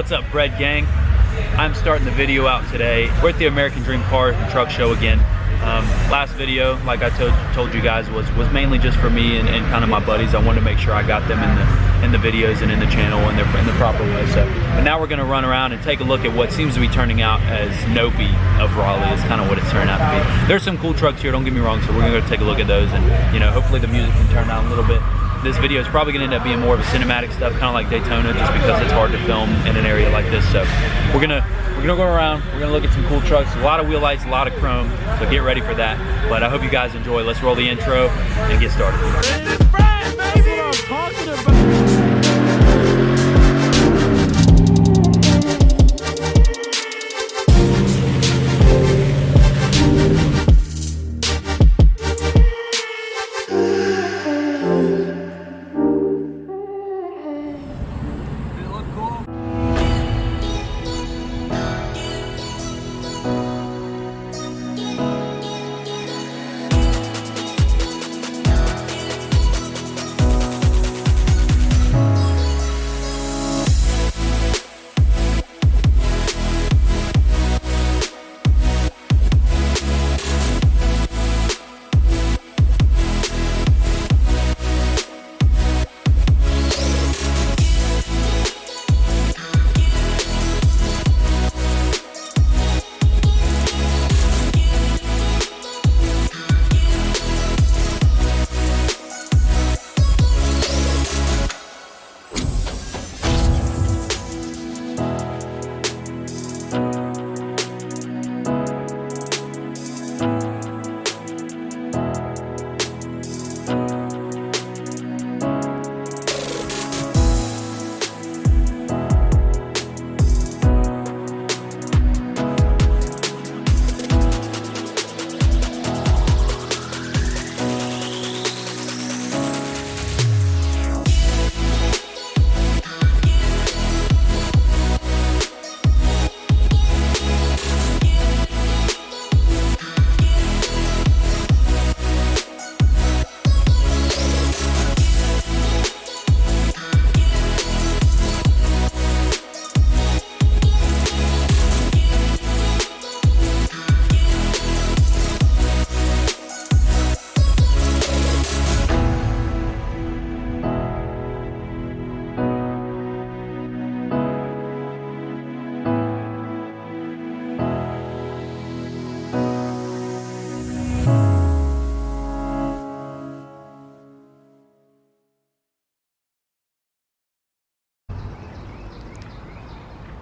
What's up, Bread Gang? I'm starting the video out today. We're at the American Dream Car and Truck Show again. Last video, like I told you guys, was mainly just for me and kind of my buddies. I wanted to make sure I got them in the videos and in the channel in the proper way. So, but now we're gonna run around and take a look at what seems to be turning out as Nopi of Raleigh. Is kind of what it's turning out to be. There's some cool trucks here, don't get me wrong. So we're gonna go take a look at those, and you know, hopefully the music can turn down a little bit. This video is probably gonna end up being more of a cinematic stuff, kind of like Daytona, just because it's hard to film in an area like this. So we're gonna go around, we're gonna look at some cool trucks, a lot of wheel lights, a lot of chrome, so get ready for that. But I hope you guys enjoy. Let's roll the intro and get started. It's Brad, baby! That's what I'm talking about.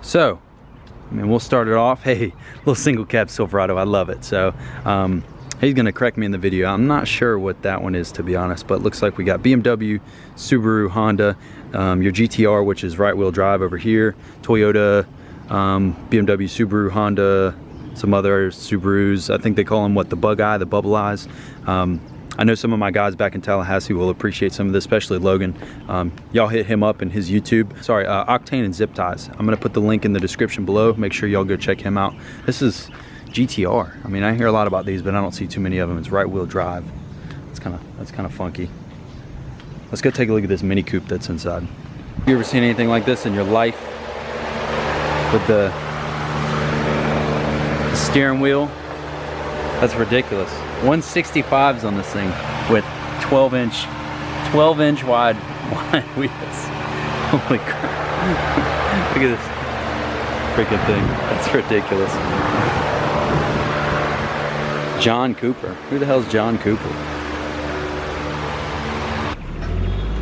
So, I mean, we'll start it off. Hey, little single cab Silverado, I love it. So, he's gonna correct me in the video. I'm not sure what that one is, to be honest, but it looks like we got BMW, Subaru, Honda, your GTR, which is right wheel drive over here, Toyota, BMW, Subaru, Honda, some other Subarus. I think they call them what, the bug eye, the bubble eyes. I know some of my guys back in Tallahassee will appreciate some of this, especially Logan. Y'all hit him up in his YouTube. Sorry, Octane and Zip Ties. I'm gonna put the link in the description below. Make sure y'all go check him out. This is GTR. I mean, I hear a lot about these, but I don't see too many of them. It's right wheel drive. That's kind of funky. Let's go take a look at this Mini Coupe that's inside. You ever seen anything like this in your life? With the steering wheel? That's ridiculous. 165s on this thing with 12 inch wide wheels. Holy crap. Look at this freaking thing. That's ridiculous. John Cooper. Who the hell's John Cooper?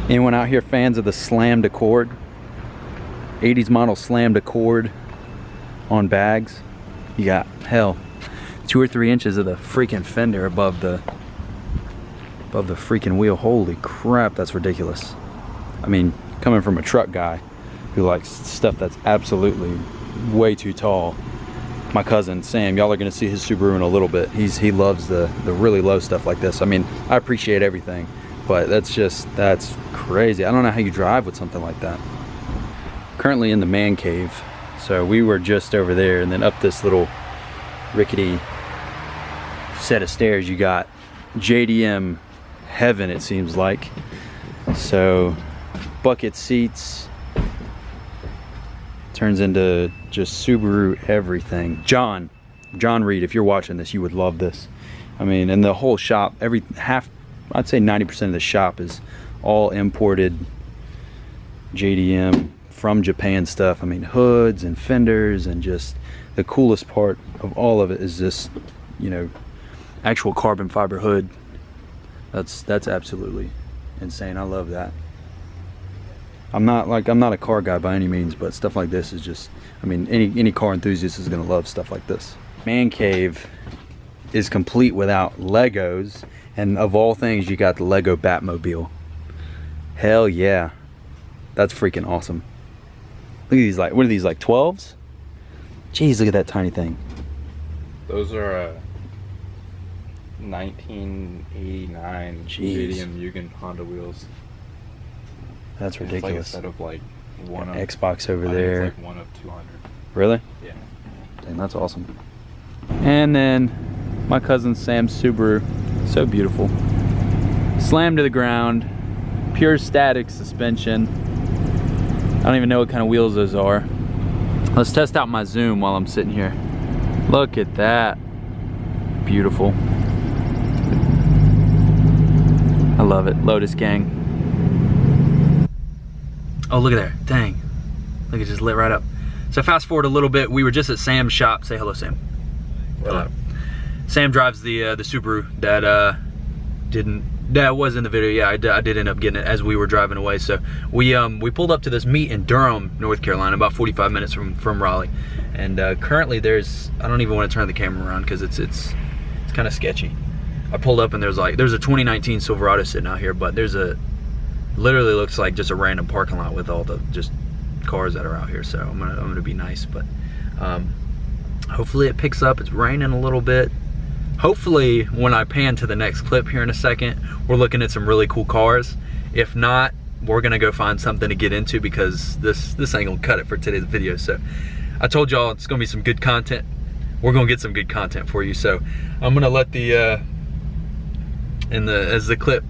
Anyone out here fans of the slammed Accord? 80s model slammed Accord on bags? You got, hell, 2 or 3 inches of the freaking fender above the freaking wheel. Holy crap, that's ridiculous. I mean, coming from a truck guy who likes stuff that's absolutely way too tall. My cousin Sam, y'all are gonna see his Subaru in a little bit. He loves the really low stuff like this. I mean, I appreciate everything, but that's crazy. I don't know how you drive with something like that. Currently in the man cave, so we were just over there, and then up this little rickety set of stairs you got JDM heaven, it seems like. So bucket seats, turns into just Subaru everything. John Reed, if you're watching this, you would love this. I mean, and the whole shop, I'd say 90% of the shop is all imported JDM from Japan stuff. I mean, hoods and fenders, and just the coolest part of all of it is this, you know, actual carbon fiber hood. That's absolutely insane. I love that. I'm not a car guy by any means, but stuff like this is just, I mean, any car enthusiast is gonna love stuff like this. Man cave is complete without Legos, and of all things, you got the Lego Batmobile. Hell yeah, that's freaking awesome. Look at these, like, what are these, like 12s? Jeez, look at that tiny thing. Those are 1989 JDM Jugend Honda wheels. That's ridiculous. It's like a set of like one of Xbox over there. It's like one of 200. Really? Yeah. Dang, that's awesome. And then my cousin Sam's Subaru, so beautiful. Slammed to the ground, pure static suspension. I don't even know what kind of wheels those are. Let's test out my zoom while I'm sitting here. Look at that. Beautiful. I love it. Lotus gang. Oh, look at there. Dang. Look, it just lit right up. So fast forward a little bit. We were just at Sam's shop. Say hello, Sam. Hello. Sam drives the Subaru that was in the video. Yeah, I did end up getting it as we were driving away. So we pulled up to this meet in Durham, North Carolina, about 45 minutes from Raleigh. And currently I don't even want to turn the camera around because it's kind of sketchy. I pulled up and there's a 2019 Silverado sitting out here, but literally looks like just a random parking lot with all the just cars that are out here. So I'm gonna be nice, but hopefully it picks up. It's raining a little bit. Hopefully when I pan to the next clip here in a second, we're looking at some really cool cars. If not, we're gonna go find something to get into because this ain't gonna cut it for today's video. So I told y'all it's gonna be some good content. We're gonna get some good content for you. So I'm gonna let as the clip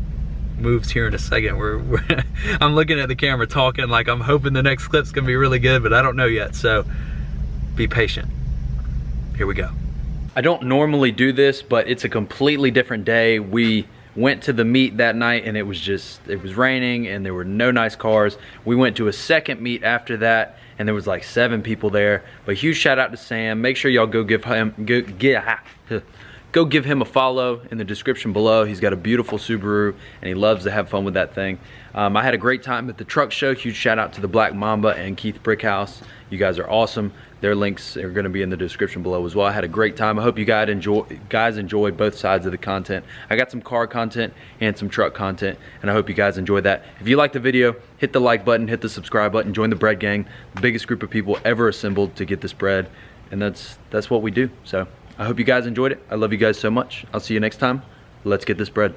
moves here in a second, I'm looking at the camera talking like I'm hoping the next clip's gonna be really good, but I don't know yet, so be patient. Here we go. I don't normally do this, but it's a completely different day. We went to the meet that night and it was raining and there were no nice cars. We went to a second meet after that and there was like 7 people there. But huge shout out to Sam. Make sure y'all go give him a follow in the description below. He's got a beautiful Subaru and he loves to have fun with that thing. I had a great time at the truck show. Huge shout out to the Black Mamba and Keith BRICKHOUSE. You guys are awesome. Their links are gonna be in the description below as well. I had a great time. I hope you guys enjoyed both sides of the content. I got some car content and some truck content, and I hope you guys enjoyed that. If you liked the video, hit the like button, hit the subscribe button, join the bread gang, the biggest group of people ever assembled to get this bread, and that's what we do. So I hope you guys enjoyed it. I love you guys so much. I'll see you next time. Let's get this bread.